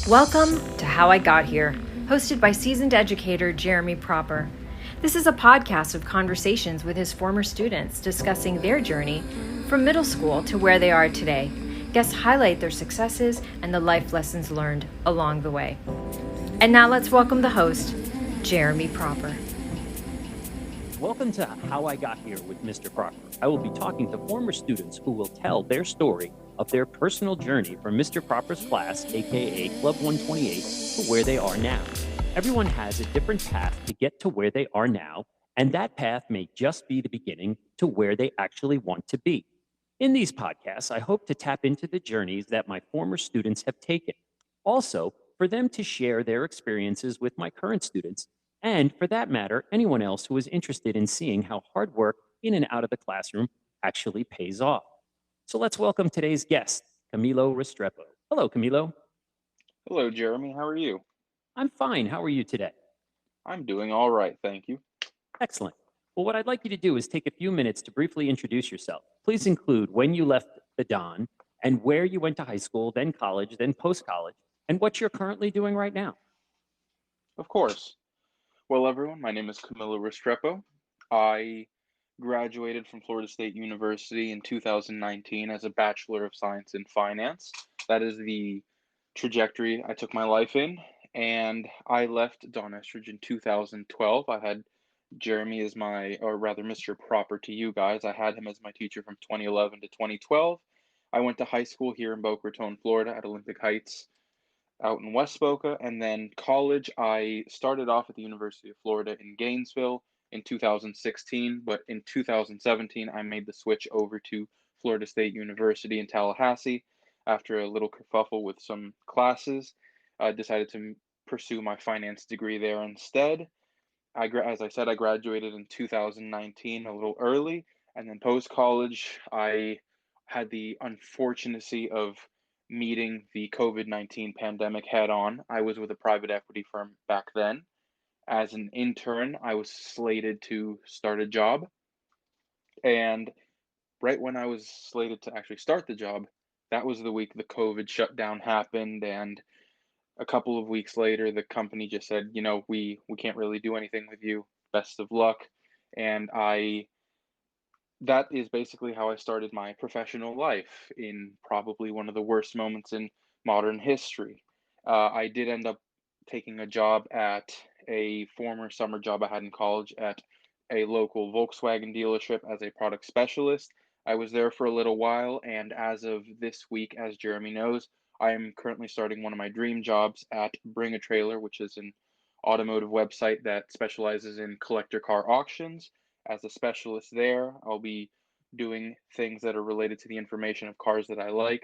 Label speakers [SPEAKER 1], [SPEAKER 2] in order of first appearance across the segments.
[SPEAKER 1] Welcome to How I Got Here, hosted by seasoned educator Jeremy Proper. This is a podcast of conversations with his former students discussing their journey from middle school to where they are today. Guests highlight their successes and the life lessons learned along the way. And now let's welcome the host, Jeremy Proper.
[SPEAKER 2] Welcome to How I Got Here with Mr. Proper. I will be talking to former students who will tell their story of their personal journey from Mr. Proper's class, aka Club 128, to where they are now. Everyone has a different path to get to where they are now, and that path may just be the beginning to where they actually want to be. In these podcasts, I hope to tap into the journeys that my former students have taken. Also, for them to share their experiences with my current students, and for that matter, anyone else who is interested in seeing how hard work in and out of the classroom actually pays off. So let's welcome today's guest, Camilo Restrepo. Hello, Camilo.
[SPEAKER 3] Hello, Jeremy. How are you?
[SPEAKER 2] I'm fine. How are you today?
[SPEAKER 3] I'm doing all right, thank you.
[SPEAKER 2] Excellent. Well, what I'd like you to do is take a few minutes to briefly introduce yourself. Please include when you left the Don and where you went to high school, then college, then post-college, and what you're currently doing right now.
[SPEAKER 3] Of course. Well, everyone, my name is Camilo Restrepo. I graduated from Florida State University in 2019 as a Bachelor of Science in Finance. That is the trajectory I took my life in, and I left Don Estridge in 2012. I had Jeremy as or rather, Mr. Proper to you guys. I had him as my teacher from 2011 to 2012. I went to high school here in Boca Raton, Florida at Olympic Heights out in West Boca. And then college, I started off at the University of Florida in Gainesville in 2016. But in 2017, I made the switch over to Florida State University in Tallahassee. After a little kerfuffle with some classes, I decided to pursue my finance degree there instead. As I said, I graduated in 2019, a little early, and then post college, I had the unfortunacy of meeting the COVID-19 pandemic head on. I was with a private equity firm back then. As an intern, I was slated to start a job, and right when I was slated to actually start the job, that was the week the COVID shutdown happened, and a couple of weeks later, the company just said, we can't really do anything with you. Best of luck. And that is basically how I started my professional life in probably one of the worst moments in modern history. I did end up taking a job at a former summer job I had in college at a local Volkswagen dealership as a product specialist. I was there for a little while, and as of this week, as Jeremy knows, I am currently starting one of my dream jobs at Bring a Trailer, which is an automotive website that specializes in collector car auctions. As a specialist there, I'll be doing things that are related to the information of cars that I like,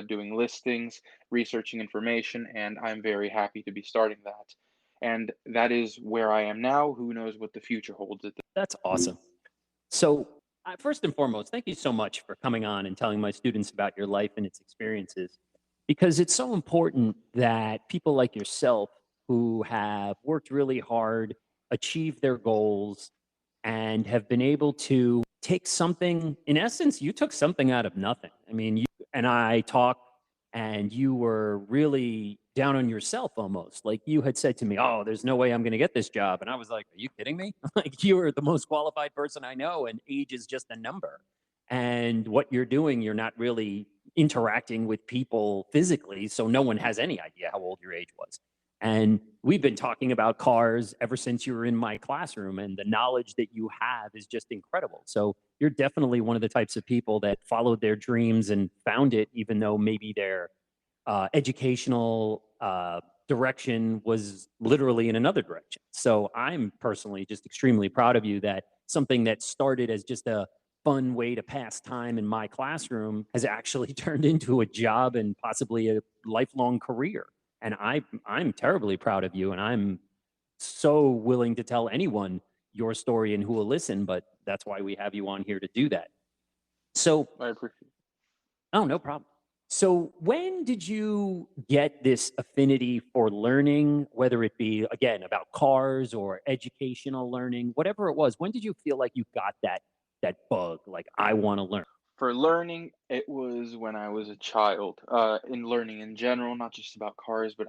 [SPEAKER 3] doing listings, researching information, and I'm very happy to be starting that. And that is where I am now. Who knows what the future holds at
[SPEAKER 2] That's awesome. So, first and foremost, thank you so much for coming on and telling my students about your life and its experiences, because it's so important that people like yourself who have worked really hard, achieved their goals, and have been able to take something, in essence, you took something out of nothing. I mean, you and I talked, and you were really down on yourself almost. Like you had said to me, "Oh, there's no way I'm going to get this job." And I was like, "Are you kidding me? Like you are the most qualified person I know, and age is just a number. And what you're doing, you're not really interacting with people physically, so no one has any idea how old your age was." And we've been talking about cars ever since you were in my classroom, and the knowledge that you have is just incredible. So you're definitely one of the types of people that followed their dreams and found it, even though maybe their educational direction was literally in another direction. So I'm personally just extremely proud of you that something that started as just a fun way to pass time in my classroom has actually turned into a job and possibly a lifelong career. And I'm terribly proud of you, and I'm so willing to tell anyone your story and who will listen, but that's why we have you on here to do that. So,
[SPEAKER 3] I appreciate.
[SPEAKER 2] oh, no problem. So, when did you get this affinity for learning, whether it be, again, about cars or educational learning, whatever it was? When did you feel like you got that bug, like I want to learn?
[SPEAKER 3] For learning, it was when I was a child. In learning in general, not just about cars, but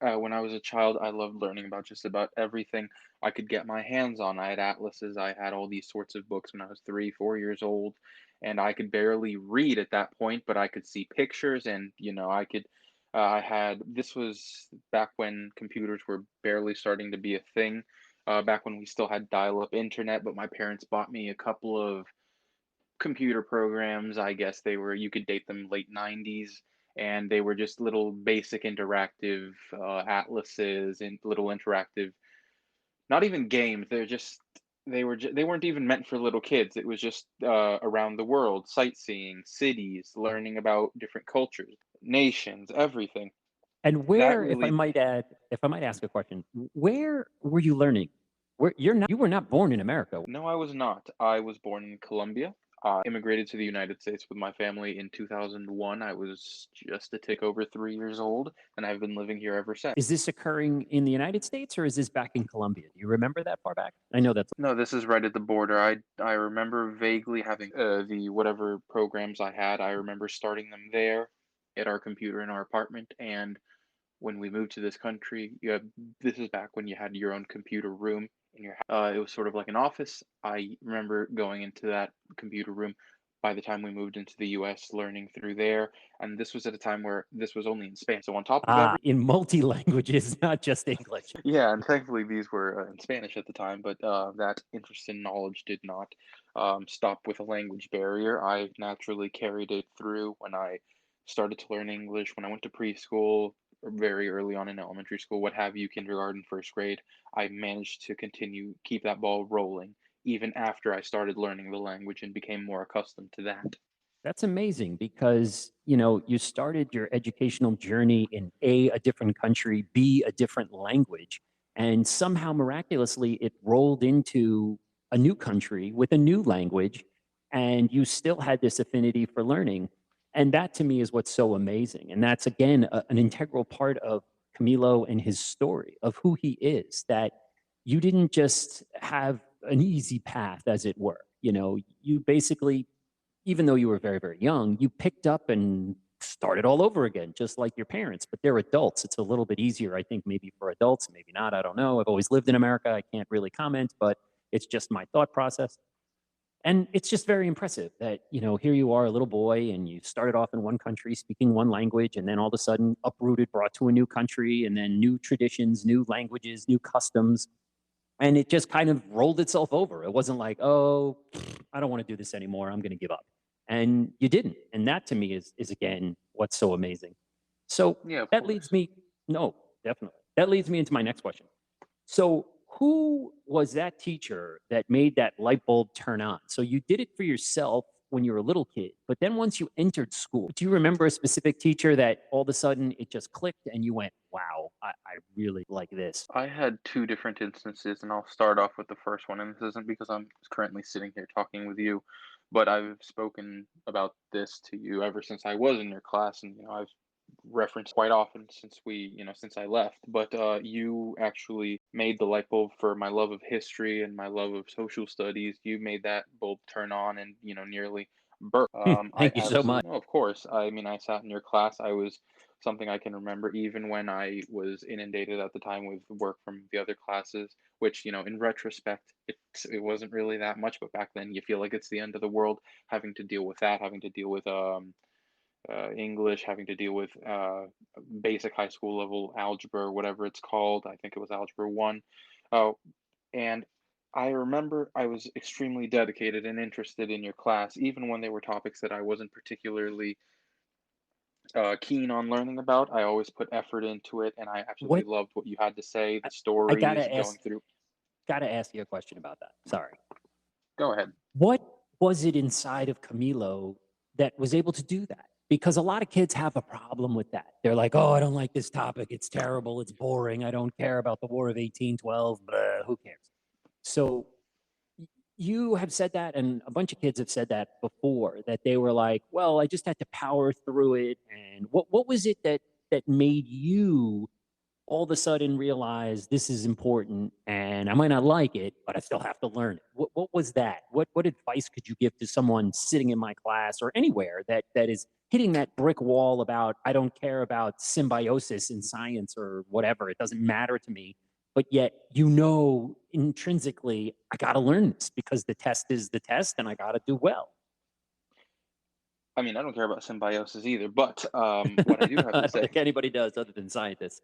[SPEAKER 3] when I was a child, I loved learning about just about everything I could get my hands on. I had atlases, I had all these sorts of books when I was 3, 4 years old, and I could barely read at that point, but I could see pictures, and I could. I had this was back when computers were barely starting to be a thing. Back when we still had dial-up internet, but my parents bought me a couple of computer programs. I guess you could date them late 90s, and they were just little basic interactive atlases and little interactive, not even games. They weren't even meant for little kids. It was just around the world, sightseeing, cities, learning about different cultures, nations, everything.
[SPEAKER 2] And
[SPEAKER 3] That
[SPEAKER 2] where,
[SPEAKER 3] really
[SPEAKER 2] if I might ask a question, where were you learning? You were not born in America.
[SPEAKER 3] No, I was not. I was born in Colombia. I immigrated to the United States with my family in 2001. I was just a tick over 3 years old, and I've been living here ever since.
[SPEAKER 2] Is this occurring in the United States or is this back in Colombia? Do you remember that far back? I know that's
[SPEAKER 3] No, this is right at the border. I remember vaguely having the whatever programs I had. I remember starting them there at our computer in our apartment, and when we moved to this country, this is back when you had your own computer room in your house. It was sort of like an office. I remember going into that computer room by the time we moved into the US, learning through there. And this was at a time where this was only in Spanish. So on top of
[SPEAKER 2] in multi languages, not just English.
[SPEAKER 3] yeah, and thankfully these were in Spanish at the time, but that interest in knowledge did not stop with a language barrier. I naturally carried it through when I started to learn English, when I went to preschool, or very early on in elementary school, what have you, kindergarten, first grade. I managed to keep that ball rolling, even after I started learning the language and became more accustomed to that.
[SPEAKER 2] That's amazing because, you started your educational journey in a different country, B, a different language, and somehow miraculously it rolled into a new country with a new language, and you still had this affinity for learning. And that to me is what's so amazing. And that's again an integral part of Camilo and his story of who he is, that you didn't just have an easy path, as it were. You basically, even though you were very, very young, you picked up and started all over again, just like your parents, but they're adults. It's a little bit easier, I think, maybe for adults, maybe not. I don't know. I've always lived in America. I can't really comment, but it's just my thought process. And it's just very impressive that, here you are, a little boy, and you started off in one country speaking one language, and then all of a sudden uprooted, brought to a new country, and then new traditions, new languages, new customs. And it just kind of rolled itself over. It wasn't like, oh, I don't want to do this anymore. I'm going to give up. And you didn't. And that to me is again, what's so amazing. So
[SPEAKER 3] Yeah, of
[SPEAKER 2] that leads
[SPEAKER 3] course.
[SPEAKER 2] me, no, definitely. That leads me into my next question. So who was that teacher that made that light bulb turn on? So you did it for yourself when you were a little kid, but then once you entered school, do you remember a specific teacher that all of a sudden it just clicked and you went, wow, I really like this?
[SPEAKER 3] I had two different instances, and I'll start off with the first one. And this isn't because I'm currently sitting here talking with you, but I've spoken about this to you ever since I was in your class, and I've referenced quite often since I left. But you actually made the light bulb for my love of history and my love of social studies. You made that bulb turn on, and nearly burst. I
[SPEAKER 2] Thank you so much.
[SPEAKER 3] absolutely, no, of course. I mean, I sat in your class. I was something I can remember even when I was inundated at the time with work from the other classes, which, in retrospect, it wasn't really that much, but back then you feel like it's the end of the world having to deal with that, having to deal with English, having to deal with basic high school level algebra or whatever it's called. I think it was algebra one. Uh, and I remember I was extremely dedicated and interested in your class, even when they were topics that I wasn't particularly keen on learning about. I always put effort into it, and I
[SPEAKER 2] What
[SPEAKER 3] absolutely loved what you had to say,
[SPEAKER 2] I,
[SPEAKER 3] the
[SPEAKER 2] I
[SPEAKER 3] stories going through.
[SPEAKER 2] gotta ask you a question about that. Sorry.
[SPEAKER 3] Go ahead.
[SPEAKER 2] What was it inside of Camilo that was able to do that? Because a lot of kids have a problem with that. They're like, oh, I don't like this topic. It's terrible. It's boring. I don't care about the War of 1812. Blah, who cares? So you have said that, and a bunch of kids have said that before, that they were like, well, I just had to power through it. And what was it that made you all of a sudden realize this is important and I might not like it, but I still have to learn it. What was that? What advice could you give to someone sitting in my class or anywhere that is hitting that brick wall about I don't care about symbiosis in science or whatever. It doesn't matter to me. But yet, intrinsically, I got to learn this because the test is the test and I got to do well.
[SPEAKER 3] I mean, I don't care about symbiosis either, but what I do have
[SPEAKER 2] I
[SPEAKER 3] to
[SPEAKER 2] don't
[SPEAKER 3] say,
[SPEAKER 2] think anybody does other than scientists.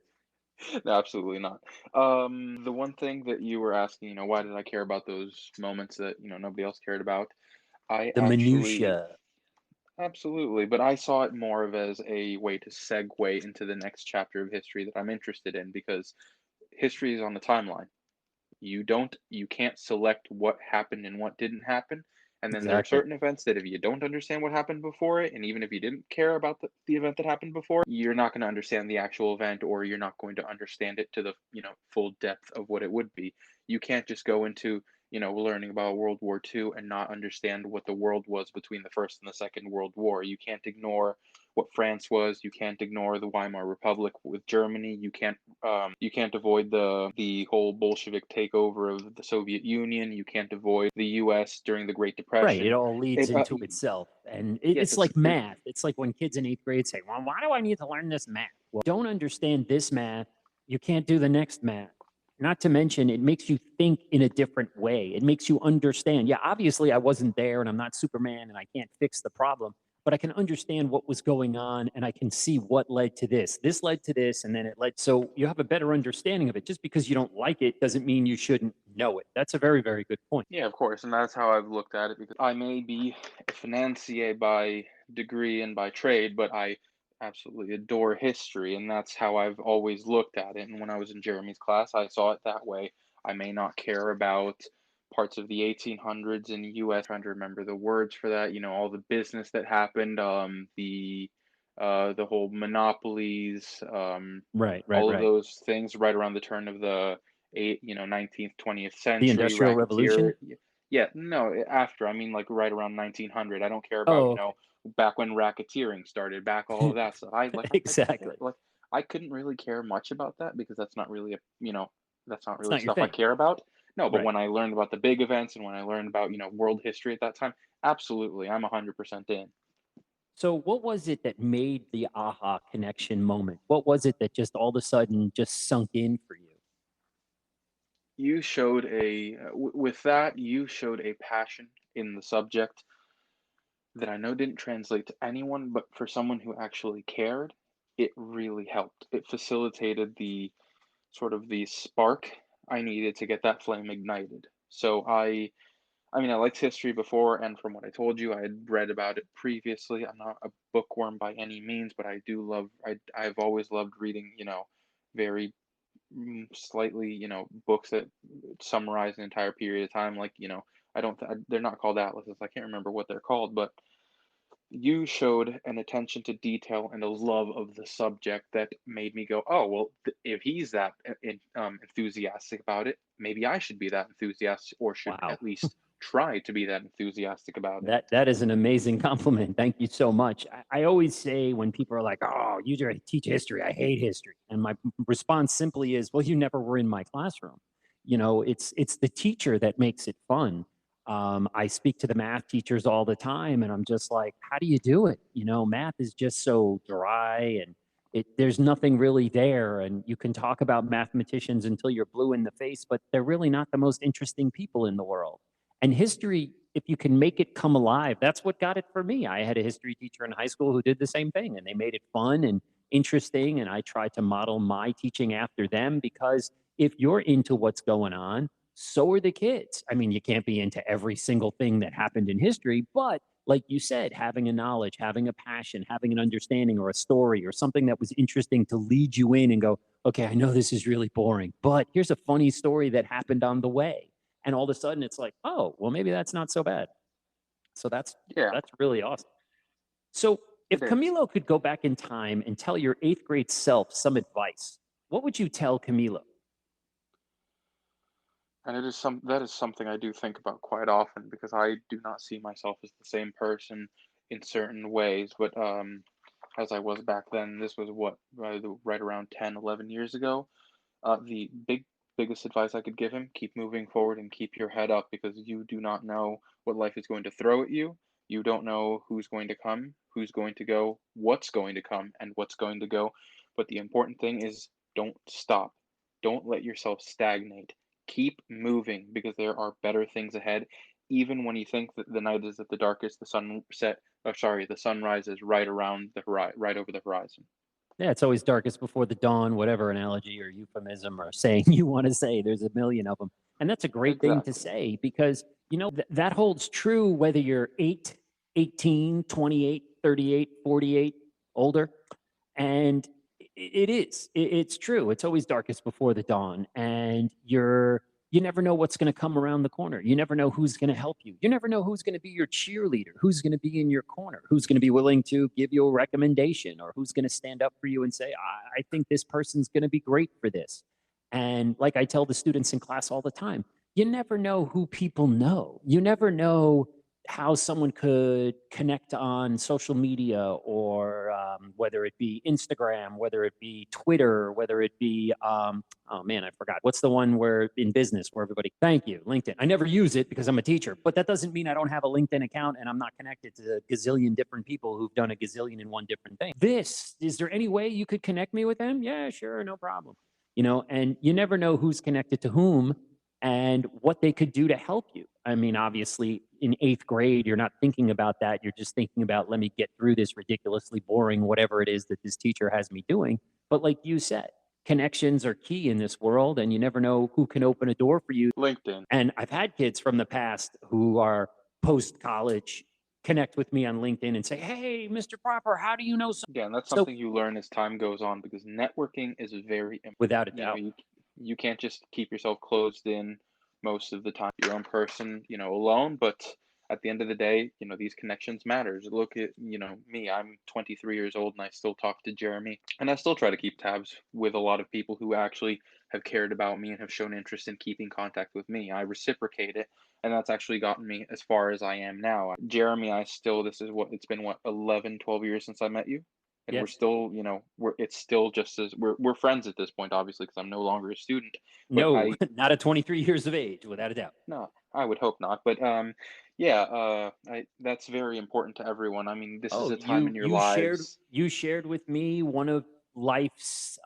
[SPEAKER 3] no, absolutely not. The one thing that you were asking, why did I care about those moments that, nobody else cared about? I
[SPEAKER 2] The
[SPEAKER 3] actually,
[SPEAKER 2] minutia.
[SPEAKER 3] absolutely, but I saw it more of as a way to segue into the next chapter of history that I'm interested in because history is on the timeline. You can't select what happened and what didn't happen. And then there are
[SPEAKER 2] Exactly.
[SPEAKER 3] certain events that if you don't understand what happened before it, and even if you didn't care about the event that happened before, you're not going to understand the actual event, or you're not going to understand it to the, full depth of what it would be. You can't just go into, learning about World War II and not understand what the world was between the First and the Second World War. You can't ignore what France was. You can't ignore the Weimar Republic with Germany. You can't avoid the whole Bolshevik takeover of the Soviet Union. You can't avoid the U.S. during the Great
[SPEAKER 2] Right. It
[SPEAKER 3] Depression.
[SPEAKER 2] all leads
[SPEAKER 3] It
[SPEAKER 2] into itself. And
[SPEAKER 3] yes,
[SPEAKER 2] it's like math. It's like when kids in eighth grade say, well, why do I need to learn this math? Well, don't understand this math. You can't do the next math. Not to mention, it makes you think in a different way. It makes you understand. Yeah, obviously, I wasn't there and I'm not Superman and I can't fix the problem, but I can understand what was going on and I can see what led to this. This led to this, and then it led. So you have a better understanding of it. Just because you don't like it doesn't mean you shouldn't know it. That's a very, very good point.
[SPEAKER 3] yeah, of course, and that's how I've looked at it because I may be a financier by degree and by trade, but I absolutely adore history, and that's how I've always looked at it. And when I was in Jeremy's class, I saw it that way. I may not care about parts of the 1800s in the US, trying to remember the words for that, all the business that happened, the whole monopolies,
[SPEAKER 2] Right, right,
[SPEAKER 3] all of
[SPEAKER 2] right.
[SPEAKER 3] those things right around the turn of the 19th, 20th
[SPEAKER 2] The
[SPEAKER 3] century,
[SPEAKER 2] Industrial Revolution?
[SPEAKER 3] racketeer. Yeah, no, after, I mean, like right around 1900. I don't care about,
[SPEAKER 2] Oh, okay.
[SPEAKER 3] back when racketeering started, back all of that stuff. I don't care.
[SPEAKER 2] Exactly.
[SPEAKER 3] Like, I couldn't really care much about that because that's not
[SPEAKER 2] It's
[SPEAKER 3] really
[SPEAKER 2] not your
[SPEAKER 3] stuff I
[SPEAKER 2] thing.
[SPEAKER 3] care about. No, but
[SPEAKER 2] Right.
[SPEAKER 3] when I learned about the big events and when I learned about, world history at that time, absolutely, I'm 100% in.
[SPEAKER 2] So what was it that made the aha connection moment? What was it that just all of a sudden just sunk in for you?
[SPEAKER 3] With that, you showed a passion in the subject that I know didn't translate to anyone, but for someone who actually cared, it really helped. It facilitated the spark I needed to get that flame ignited. So I mean, I liked history before, and from what I told you, I had read about it previously. I'm not a bookworm by any means, but I do love. I've always loved reading, very slightly, books that summarize an entire period of time. Like, I don't. They're not called atlases. I can't remember what they're called, but you showed an attention to detail and a love of the subject that made me go, oh, well, if he's that enthusiastic about it, maybe I should be that enthusiastic or should
[SPEAKER 2] Wow.
[SPEAKER 3] at least try to be that enthusiastic about it.
[SPEAKER 2] That is an amazing compliment. Thank you so much. I always say when people are like, "Oh, you teach history. I hate history," and my response simply is, "Well, you never were in my classroom. It's the teacher that makes it fun." I speak to the math teachers all the time, and I'm just like, "How do you do it? Math is just so dry, and there's nothing really there. And you can talk about mathematicians until you're blue in the face, but they're really not the most interesting people in the world." And history, if you can make it come alive, that's what got it for me. I had a history teacher in high school who did the same thing, and they made it fun and interesting. And I tried to model my teaching after them because if you're into what's going on, so are the kids. I mean, you can't be into every single thing that happened in history, but like you said, having a knowledge, having a passion, having an understanding or a story or something that was interesting to lead you in and go, okay, I know this is really boring, but here's a funny story that happened on the way, and all of a sudden it's like, oh, well, maybe that's not so bad. So
[SPEAKER 3] Yeah,
[SPEAKER 2] that's really awesome. So
[SPEAKER 3] it
[SPEAKER 2] if
[SPEAKER 3] is.
[SPEAKER 2] Camilo could go back in time and tell your eighth grade self some advice, what would you tell Camilo?
[SPEAKER 3] And that is something I do think about quite often because I do not see myself as the same person in certain ways. But as I was back then. This was what, right around 10, 11 years ago. The biggest advice I could give him, keep moving forward and keep your head up because you do not know what life is going to throw at you. You don't know who's going to come, who's going to go, what's going to come, and what's going to go. But the important thing is don't stop. Don't let yourself stagnate. Keep moving because there are better things ahead. Even when you think that the night is at the darkest, the sun rises right around right over the horizon.
[SPEAKER 2] Yeah, it's always darkest before the dawn, whatever analogy or euphemism or saying you want to say. There's a million of them. And that's a great thing to
[SPEAKER 3] Exactly.
[SPEAKER 2] say because, that holds true whether you're 8, 18, 28, 38, 48, older. And it is. It's true. It's always darkest before the dawn. And you never know what's going to come around the corner. You never know who's going to help you. You never know who's going to be your cheerleader, who's going to be in your corner, who's going to be willing to give you a recommendation, or who's going to stand up for you and say, I think this person's going to be great for this. And like I tell the students in class all the time, you never know who people know. You never know how someone could connect on social media, or whether it be Instagram, whether it be Twitter, whether it be, oh man, I forgot. What's the one where in business where everybody, thank you, LinkedIn. I never use it because I'm a teacher, but that doesn't mean I don't have a LinkedIn account and I'm not connected to a gazillion different people who've done a gazillion and one different thing. Is there any way you could connect me with them? Yeah, sure, no problem. And you never know who's connected to whom and what they could do to help you. I mean, obviously, in 8th grade, you're not thinking about that. You're just thinking about, let me get through this ridiculously boring, whatever it is that this teacher has me doing. But like you said, connections are key in this world, and you never know who can open a door for you.
[SPEAKER 3] LinkedIn.
[SPEAKER 2] And I've had kids from the past who are post college connect with me on LinkedIn and say, hey, Mr. Proper, how do you know so?
[SPEAKER 3] Yeah, and that's
[SPEAKER 2] So,
[SPEAKER 3] something you learn as time goes on because networking is very important.
[SPEAKER 2] without a
[SPEAKER 3] You know,
[SPEAKER 2] doubt,
[SPEAKER 3] you can't just keep yourself closed in most of the time, your own person, alone. But at the end of the day, these connections matters. Look at, me. I'm 23 years old and I still talk to Jeremy, and I still try to keep tabs with a lot of people who actually have cared about me and have shown interest in keeping contact with me. I reciprocate it, and that's actually gotten me as far as I am now. Jeremy, this is what it's been, what, 11, 12 years since I met you, and we're
[SPEAKER 2] yes.
[SPEAKER 3] still, it's still just as we're friends at this point, obviously, because I'm no longer a student. But
[SPEAKER 2] No, not at 23 years of age, without a doubt.
[SPEAKER 3] no, I would hope not. But yeah, that's very important to everyone. I mean, this is
[SPEAKER 2] Oh,
[SPEAKER 3] a time in your
[SPEAKER 2] shared
[SPEAKER 3] lives.
[SPEAKER 2] with me one of life's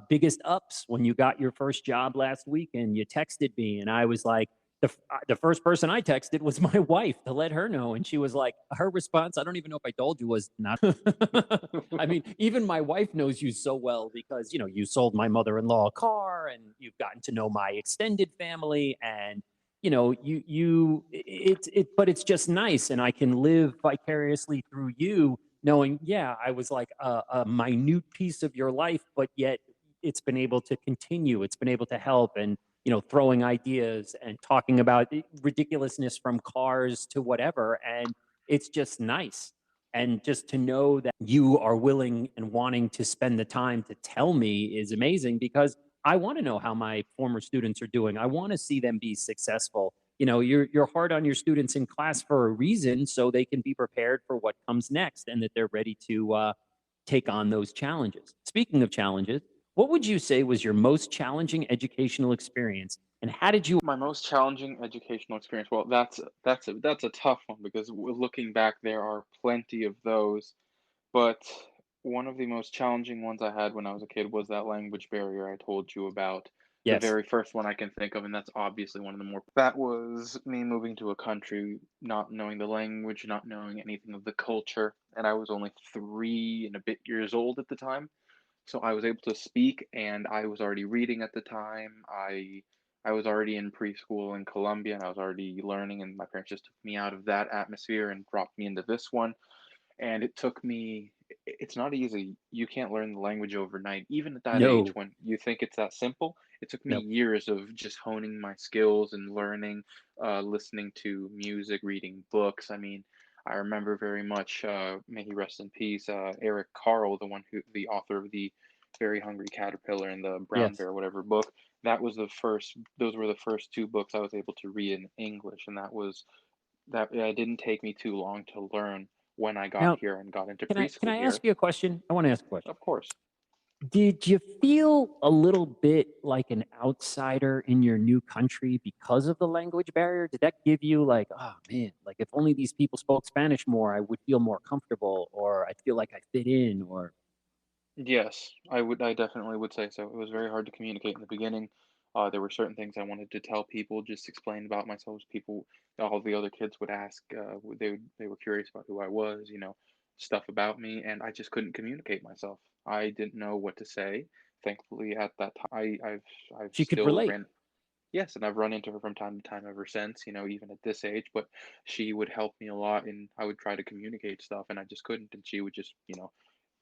[SPEAKER 2] biggest ups when you got your first job last week, and you texted me, and I was like, the first person I texted was my wife to let her know, and she was like, her response, I don't even know if I told you, was not. I mean, even my wife knows you so well because you sold my mother-in-law a car, and you've gotten to know my extended family, and but it's just nice, and I can live vicariously through you, knowing, yeah, I was like a minute piece of your life, but yet it's been able to continue, it's been able to help, and throwing ideas and talking about ridiculousness from cars to whatever, and it's just nice. And just to know that you are willing and wanting to spend the time to tell me is amazing, because I want to know how my former students are doing. I want to see them be successful. You're hard on your students in class for a reason, so they can be prepared for what comes next, and that they're ready to take on those challenges. Speaking of challenges, what would you say was your most challenging educational experience, and how did you?
[SPEAKER 3] My most challenging educational experience. Well, that's a tough one because looking back, there are plenty of those. But one of the most challenging ones I had when I was a kid was that language barrier I told you about. The
[SPEAKER 2] Yes.
[SPEAKER 3] very first one I can think of, and that's obviously one of the more. That was me moving to a country, not knowing the language, not knowing anything of the culture, and I was only 3 and a bit years old at the time. So I was able to speak, and I was already reading at the time. I was already in preschool in Colombia, and I was already learning, and my parents just took me out of that atmosphere and dropped me into this one. And it took me, it's not easy. You can't learn the language overnight. Even at that age,
[SPEAKER 2] No.
[SPEAKER 3] when you think it's that simple, it took me
[SPEAKER 2] No.
[SPEAKER 3] years of just honing my skills and learning, listening to music, reading books. I mean, I remember very much, may he rest in peace, Eric Carle, the author of the Very Hungry Caterpillar and the Brown
[SPEAKER 2] Yes.
[SPEAKER 3] Bear, whatever book. Those were the first two books I was able to read in English, and that it didn't take me too long to learn when I got
[SPEAKER 2] Now,
[SPEAKER 3] here and got into
[SPEAKER 2] can
[SPEAKER 3] preschool
[SPEAKER 2] I
[SPEAKER 3] here.
[SPEAKER 2] ask you a question? I want to ask a question.
[SPEAKER 3] Of course.
[SPEAKER 2] Did you feel a little bit like an outsider in your new country because of the language barrier? Did that give you like, oh man, like if only these people spoke Spanish more, I would feel more comfortable, or I'd feel like I fit in, or
[SPEAKER 3] Yes, I definitely would say so. It was very hard to communicate in the beginning. There were certain things I wanted to tell people, just explain about myself. People, all the other kids would ask. They were curious about who I was, stuff about me, and I just couldn't communicate myself. I didn't know what to say. Thankfully, at that time, I've
[SPEAKER 2] she could
[SPEAKER 3] still
[SPEAKER 2] relate.
[SPEAKER 3] ran. Yes, and I've run into her from time to time ever since. Even at this age. But she would help me a lot, and I would try to communicate stuff, and I just couldn't. And she would just,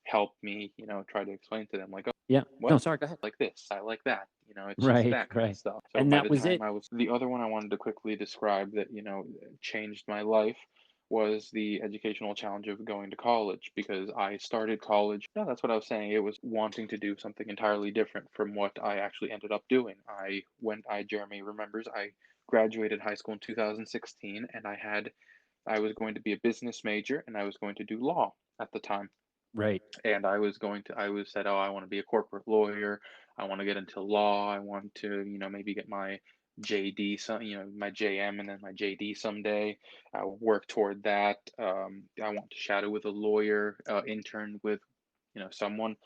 [SPEAKER 3] help me, try to explain to them like, "Oh,
[SPEAKER 2] Yeah. No,
[SPEAKER 3] well,
[SPEAKER 2] sorry, go ahead.
[SPEAKER 3] like this, I like that." It's just
[SPEAKER 2] Right,
[SPEAKER 3] that kind of
[SPEAKER 2] right.
[SPEAKER 3] stuff. So
[SPEAKER 2] And
[SPEAKER 3] by
[SPEAKER 2] that
[SPEAKER 3] the
[SPEAKER 2] was
[SPEAKER 3] time
[SPEAKER 2] it.
[SPEAKER 3] I was the other one I wanted to quickly describe that, changed my life was the educational challenge of going to college because I started college. No, that's what I was saying. It was wanting to do something entirely different from what I actually ended up doing. Jeremy remembers, I graduated high school in 2016 and I was going to be a business major and I was going to do law at the time.
[SPEAKER 2] Right.
[SPEAKER 3] And I was said, oh, I want to be a corporate lawyer. I want to get into law. I want to, maybe get my JD, my JM and then my JD someday. I will work toward that. I want to shadow with a lawyer, intern with, someone.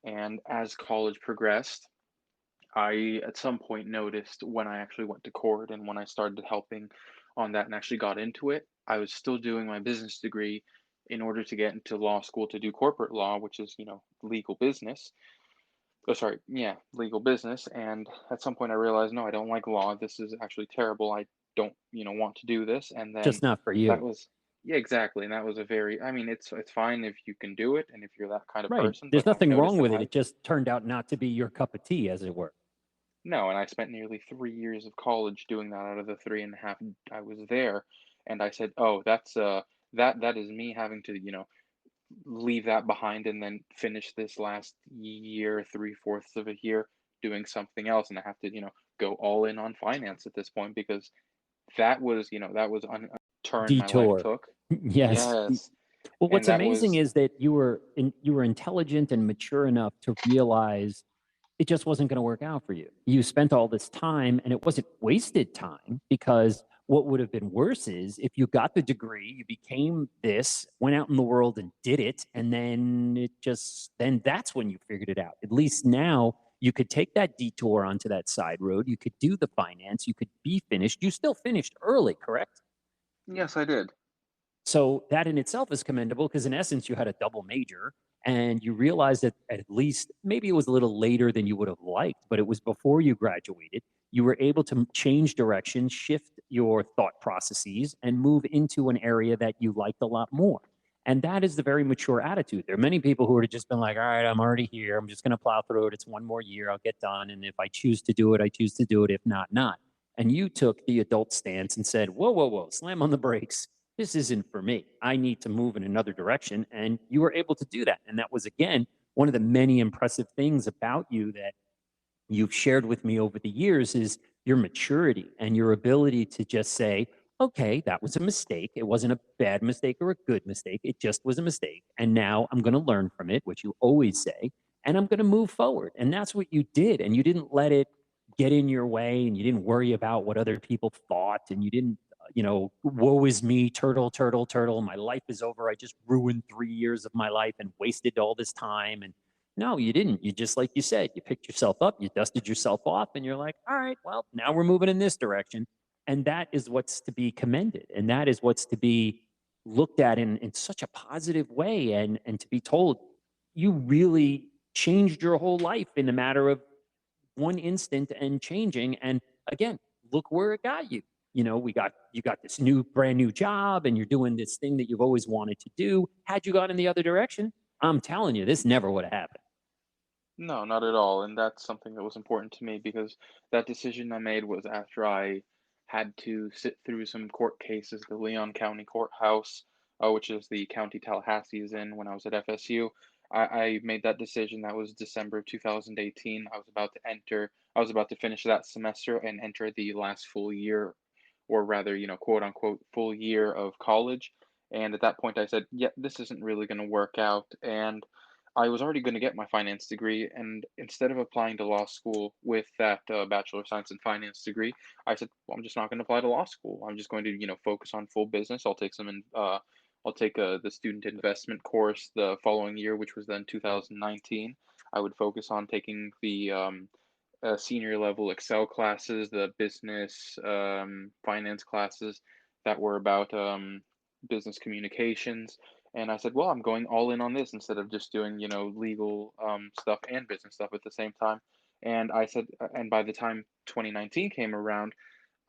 [SPEAKER 3] And as college progressed, I at some point noticed when I actually went to court and when I started helping on that and actually got into it, I was still doing my business degree in order to get into law school to do corporate law, which is, legal business. Oh, sorry, yeah, legal business. And at some point I realized, no, I don't like law. This is actually terrible. I don't, want to do this. And then
[SPEAKER 2] Just not for
[SPEAKER 3] that
[SPEAKER 2] you.
[SPEAKER 3] was, yeah, exactly. And that was I mean, it's fine if you can do it and if you're that kind of
[SPEAKER 2] Right.
[SPEAKER 3] person,
[SPEAKER 2] There's
[SPEAKER 3] but I
[SPEAKER 2] nothing
[SPEAKER 3] noticed
[SPEAKER 2] wrong
[SPEAKER 3] that
[SPEAKER 2] with it. It just turned out not to be your cup of tea, as it were.
[SPEAKER 3] No, and I spent nearly 3 years of college doing that out of the three and a half I was there. And I said, oh, that is me having to, leave that behind and then finish this last year, three-fourths of a year doing something else. And I have to, go all in on finance at this point because that was a turn my life
[SPEAKER 2] Detour.
[SPEAKER 3] took.
[SPEAKER 2] Yes.
[SPEAKER 3] Yes.
[SPEAKER 2] Well,
[SPEAKER 3] And
[SPEAKER 2] what's
[SPEAKER 3] that
[SPEAKER 2] amazing
[SPEAKER 3] was
[SPEAKER 2] is that you were intelligent and mature enough to realize it just wasn't going to work out for you. You spent all this time and it wasn't wasted time because what would have been worse is if you got the degree, you became this, went out in the world and did it, and then that's when you figured it out. At least now you could take that detour onto that side road. You could do the finance, you could be finished. You still finished early, correct?
[SPEAKER 3] Yes, I did.
[SPEAKER 2] So that in itself is commendable because in essence you had a double major and you realized that at least maybe it was a little later than you would have liked, but it was before you graduated. You were able to change direction, shift your thought processes, and move into an area that you liked a lot more. And that is the very mature attitude. There are many people who would have just been like, all right, I'm already here. I'm just going to plow through it. It's one more year. I'll get done. And if I choose to do it, I choose to do it. If not, not. And you took the adult stance and said, whoa, whoa, whoa, slam on the brakes. This isn't for me. I need to move in another direction. And you were able to do that. And that was, again, one of the many impressive things about you that you've shared with me over the years is your maturity and your ability to just say, okay, that was a mistake. It wasn't a bad mistake or a good mistake. It just was a mistake. And now I'm going to learn from it, which you always say, and I'm going to move forward. And that's what you did. And you didn't let it get in your way and you didn't worry about what other people thought and you didn't woe is me, turtle, turtle, turtle. My life is over. I just ruined 3 years of my life and wasted all this time. And no, you didn't. You just, like you said, you picked yourself up, you dusted yourself off, and you're like, all right, well, now we're moving in this direction. And that is what's to be commended. And that is what's to be looked at in such a positive way and to be told you really changed your whole life in a matter of one instant and changing. And again, look where it got you. You got this brand new job and you're doing this thing that you've always wanted to do. Had you gone in the other direction, I'm telling you, this never would have happened.
[SPEAKER 3] No, not at all. And that's something that was important to me because that decision I made was after I had to sit through some court cases, the Leon County Courthouse, which is the county Tallahassee is in when I was at FSU. I made that decision. That was December of 2018. I was about to finish that semester and enter the last full year, or rather, quote unquote, full year of college. And at that point, I said, yeah, this isn't really going to work out. And I was already going to get my finance degree. And instead of applying to law school with that Bachelor of Science in Finance degree, I said, well, I'm just not going to apply to law school. I'm just going to, focus on full business. I'll take the student investment course the following year, which was then 2019. I would focus on taking the senior level Excel classes, the business finance classes that were about business communications. And I said, well, I'm going all in on this instead of just doing, legal stuff and business stuff at the same time. And I said, and by the time 2019 came around,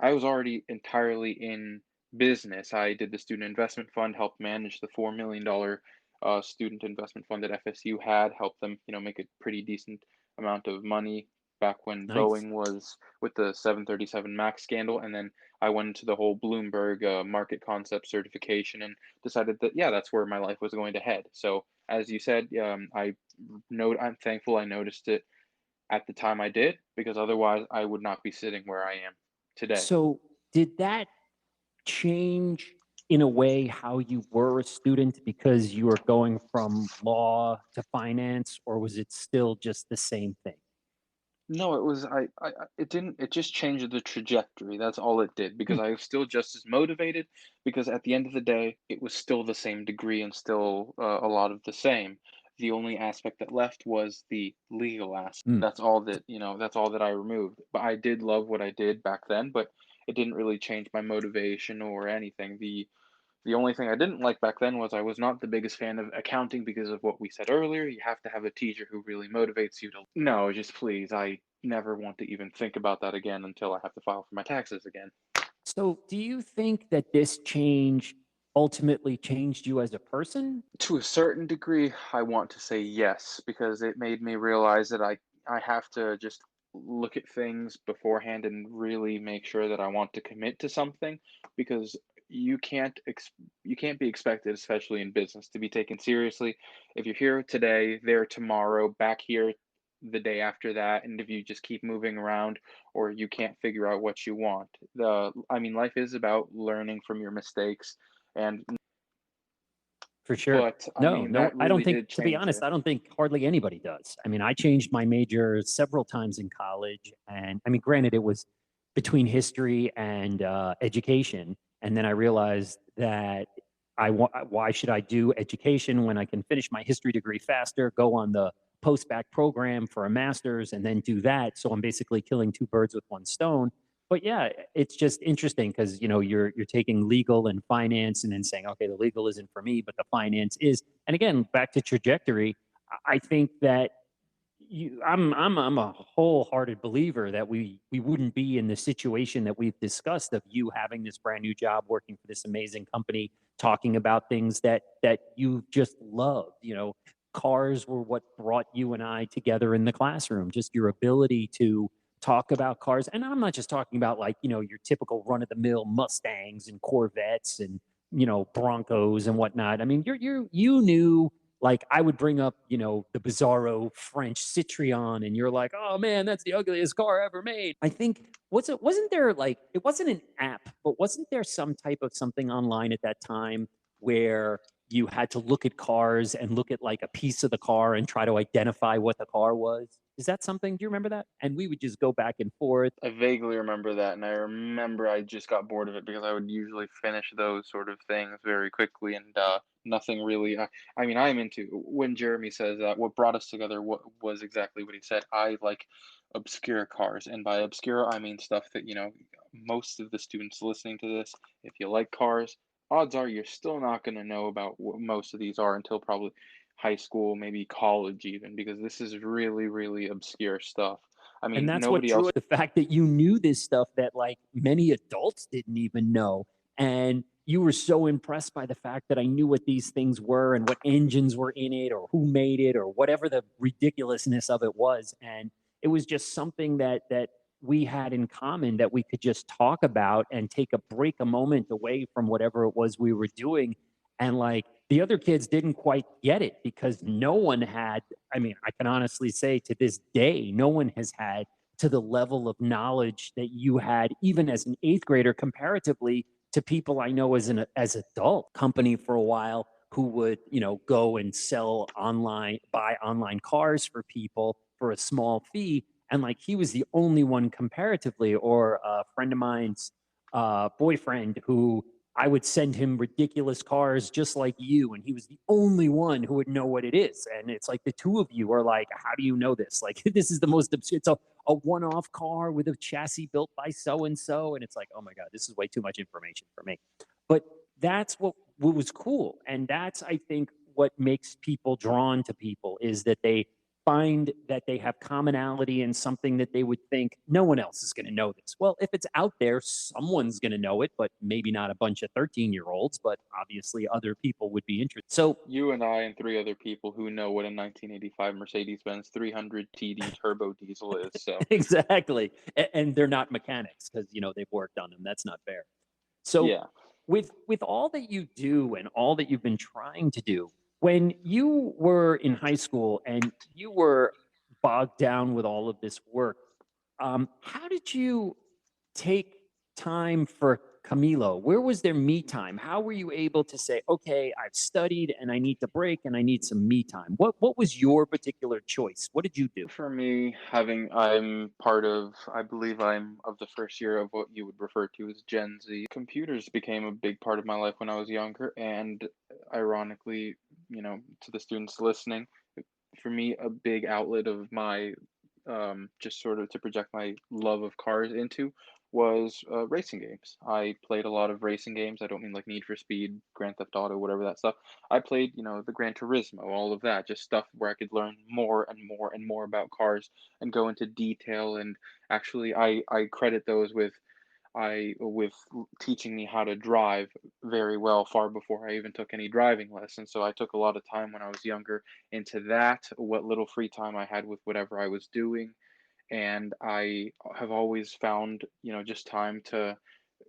[SPEAKER 3] I was already entirely in business. I did the student investment fund, helped manage the $4 million student investment fund that FSU had, helped them, make a pretty decent amount of money back when
[SPEAKER 2] Nice.
[SPEAKER 3] Boeing was with the 737 MAX scandal. And then I went into the whole Bloomberg market concept certification and decided that, yeah, that's where my life was going to head. So as you said, I'm thankful I noticed it at the time I did, because otherwise I would not be sitting where I am today.
[SPEAKER 2] So did that change in a way how you were a student because you were going from law to finance, or was it still just the same thing?
[SPEAKER 3] No, it was it didn't, it just changed the trajectory. That's all it did,
[SPEAKER 2] Hmm.
[SPEAKER 3] because I was still just as motivated, because at the end of the day, it was still the same degree and still a lot of the same. The only aspect that left was the legal aspect.
[SPEAKER 2] Hmm.
[SPEAKER 3] That's all that I removed. But I did love what I did back then, but it didn't really change my motivation or anything. The only thing I didn't like back then was I was not the biggest fan of accounting because of what we said earlier. You have to have a teacher who really motivates you to. No, just please. I never want to even think about that again until I have to file for my taxes again.
[SPEAKER 2] So do you think that this change ultimately changed you as a person?
[SPEAKER 3] To a certain degree, I want to say yes, because it made me realize that I have to just look at things beforehand and really make sure that I want to commit to something, because you can't be expected, especially in business, to be taken seriously if you're here today, there tomorrow, back here the day after that, and if you just keep moving around or you can't figure out what you want. Life is about learning from your mistakes, and
[SPEAKER 2] For sure.
[SPEAKER 3] but
[SPEAKER 2] No, no,
[SPEAKER 3] that
[SPEAKER 2] I don't
[SPEAKER 3] really
[SPEAKER 2] think,
[SPEAKER 3] did
[SPEAKER 2] to be
[SPEAKER 3] change
[SPEAKER 2] honest,
[SPEAKER 3] it.
[SPEAKER 2] I don't think hardly anybody does. I mean, I changed my major several times in college. And I mean, granted, it was between history and education. And then I realized that why should I do education when I can finish my history degree faster, go on the post-bac program for a master's, and then do that. So I'm basically killing two birds with one stone. But yeah, it's just interesting because you're taking legal and finance and then saying, okay, the legal isn't for me, but the finance is. And again, back to trajectory, I think that I'm a wholehearted believer that we wouldn't be in the situation that we've discussed of you having this brand new job, working for this amazing company, talking about things that you just love. Cars were what brought you and I together in the classroom. Just your ability to talk about cars, and I'm not just talking about like your typical run of the mill Mustangs and Corvettes and Broncos and whatnot. I mean, you knew, like, I would bring up, the bizarro French Citroen, and you're like, oh man, that's the ugliest car ever made. I think wasn't there, like, it wasn't an app, but wasn't there some type of something online at that time where you had to look at cars and look at like a piece of the car and try to identify what the car was? Is that something? Do you remember that? And we would just go back and forth.
[SPEAKER 3] I vaguely remember that, and I remember I just got bored of it because I would usually finish those sort of things very quickly, and nothing really. I am into when Jeremy says that. What brought us together? What was exactly what he said? I like obscure cars, and by obscure I mean stuff that most of the students listening to this, if you like cars, odds are you're still not going to know about what most of these are until probably high school, maybe college even, because this is really, really obscure stuff.
[SPEAKER 2] And that's what
[SPEAKER 3] Nobody
[SPEAKER 2] drew
[SPEAKER 3] else.
[SPEAKER 2] it, the fact that you knew this stuff that like many adults didn't even know. And you were so impressed by the fact that I knew what these things were and what engines were in it or who made it or whatever the ridiculousness of it was. And it was just something that we had in common that we could just talk about and take a break, a moment away from whatever it was we were doing. And like the other kids didn't quite get it because no one had, I mean, I can honestly say to this day, no one has had to the level of knowledge that you had, even as an eighth grader, comparatively to people I know as adult company for a while who would, go and sell online, buy online cars for people for a small fee. And like he was the only one comparatively, or a friend of mine's boyfriend who I would send him ridiculous cars just like you, and he was the only one who would know what it is. And it's like the two of you are like, how do you know this? Like, this is the most obscure. It's a one-off car with a chassis built by so and so, and it's like, oh my god, this is way too much information for me. But that's what was cool, and that's, I think, what makes people drawn to people is that they find that they have commonality in something that they would think no one else is going to know this. Well, if it's out there, someone's going to know it, but maybe not a bunch of 13-year-olds, but obviously other people would be interested. So
[SPEAKER 3] You and I and three other people who know what a 1985 Mercedes-Benz 300 TD turbo diesel is. So
[SPEAKER 2] exactly. And they're not mechanics because, they've worked on them. That's not fair. So
[SPEAKER 3] yeah.
[SPEAKER 2] with all that you do and all that you've been trying to do, when you were in high school and you were bogged down with all of this work, how did you take time for Camilo? Where was there me time? How were you able to say, okay, I've studied and I need to break and I need some me time? What was your particular choice? What did you do?
[SPEAKER 3] For me, I'm part of, I believe I'm of the first year of what you would refer to as Gen Z. Computers became a big part of my life when I was younger, and ironically, to the students listening, for me, a big outlet of my just sort of to project my love of cars into was racing games. I played a lot of racing games. I don't mean like Need for Speed, Grand Theft Auto, whatever that stuff. I played, the Gran Turismo, all of that, just stuff where I could learn more and more and more about cars and go into detail. And actually, I credit those with teaching me how to drive very well far before I even took any driving lessons. So I took a lot of time when I was younger into that, what little free time I had with whatever I was doing. And I have always found, just time to,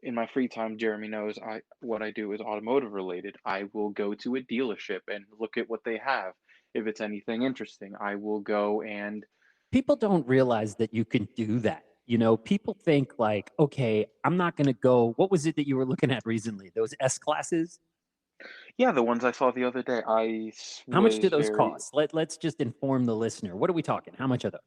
[SPEAKER 3] in my free time, Jeremy knows what I do is automotive related. I will go to a dealership and look at what they have. If it's anything interesting, I will go and
[SPEAKER 2] People don't realize that you can do that. People think like, okay, I'm not going to go. What was it that you were looking at recently? Those S classes?
[SPEAKER 3] yeah, the ones I saw the other day,
[SPEAKER 2] How much do
[SPEAKER 3] was
[SPEAKER 2] those
[SPEAKER 3] very.
[SPEAKER 2] cost? Let's just inform the listener. What are we talking? How much are those?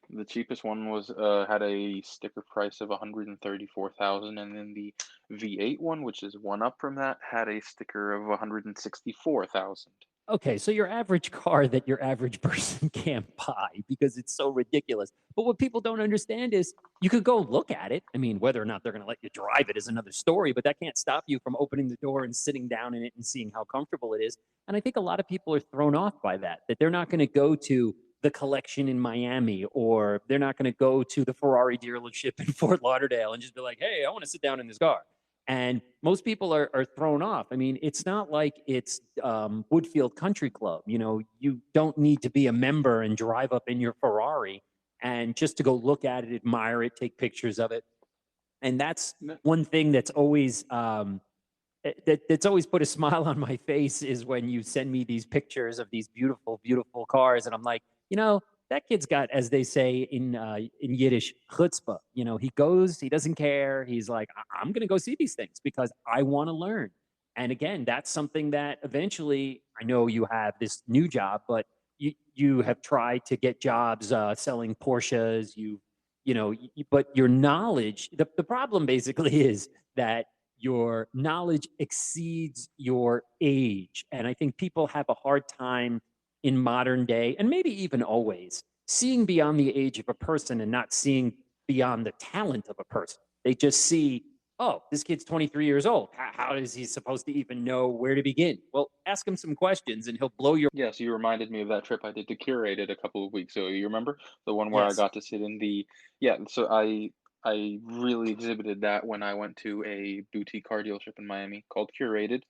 [SPEAKER 3] The cheapest one was had a sticker price of 134,000, and then the V8 one, which is one up from that, had a sticker of 164,000.
[SPEAKER 2] Okay, so your average car that your average person can't buy because it's so ridiculous. But what people don't understand is you could go look at it. I mean, whether or not they're going to let you drive it is another story, but that can't stop you from opening the door and sitting down in it and seeing how comfortable it is. And I think a lot of people are thrown off by that they're not going to go to the collection in Miami, or they're not going to go to the Ferrari dealership in Fort Lauderdale and just be like, hey, I want to sit down in this car. And most people are thrown off. I mean, it's not like it's Woodfield Country Club. You don't need to be a member and drive up in your Ferrari and just to go look at it, admire it, take pictures of it. And that's
[SPEAKER 3] No.
[SPEAKER 2] one thing that's always that's always put a smile on my face is when you send me these pictures of these beautiful, beautiful cars, and I'm like, that kid's got, as they say in Yiddish, chutzpah. He goes, he doesn't care. He's like, I'm going to go see these things because I want to learn. And again, that's something that eventually, I know you have this new job, but you have tried to get jobs selling Porsches. But your knowledge, the problem basically is that your knowledge exceeds your age. And I think people have a hard time in modern day, and maybe even always, seeing beyond the age of a person and not seeing beyond the talent of a person. They just see, oh, this kid's 23 years old. How is he supposed to even know where to begin? Well, ask him some questions and he'll blow your.
[SPEAKER 3] Yes, you reminded me of that trip I did to Curated a couple of weeks ago. You remember the one where I
[SPEAKER 2] Yes.
[SPEAKER 3] got to sit in the yeah. So I really exhibited that when I went to a boutique car dealership in Miami called Curated.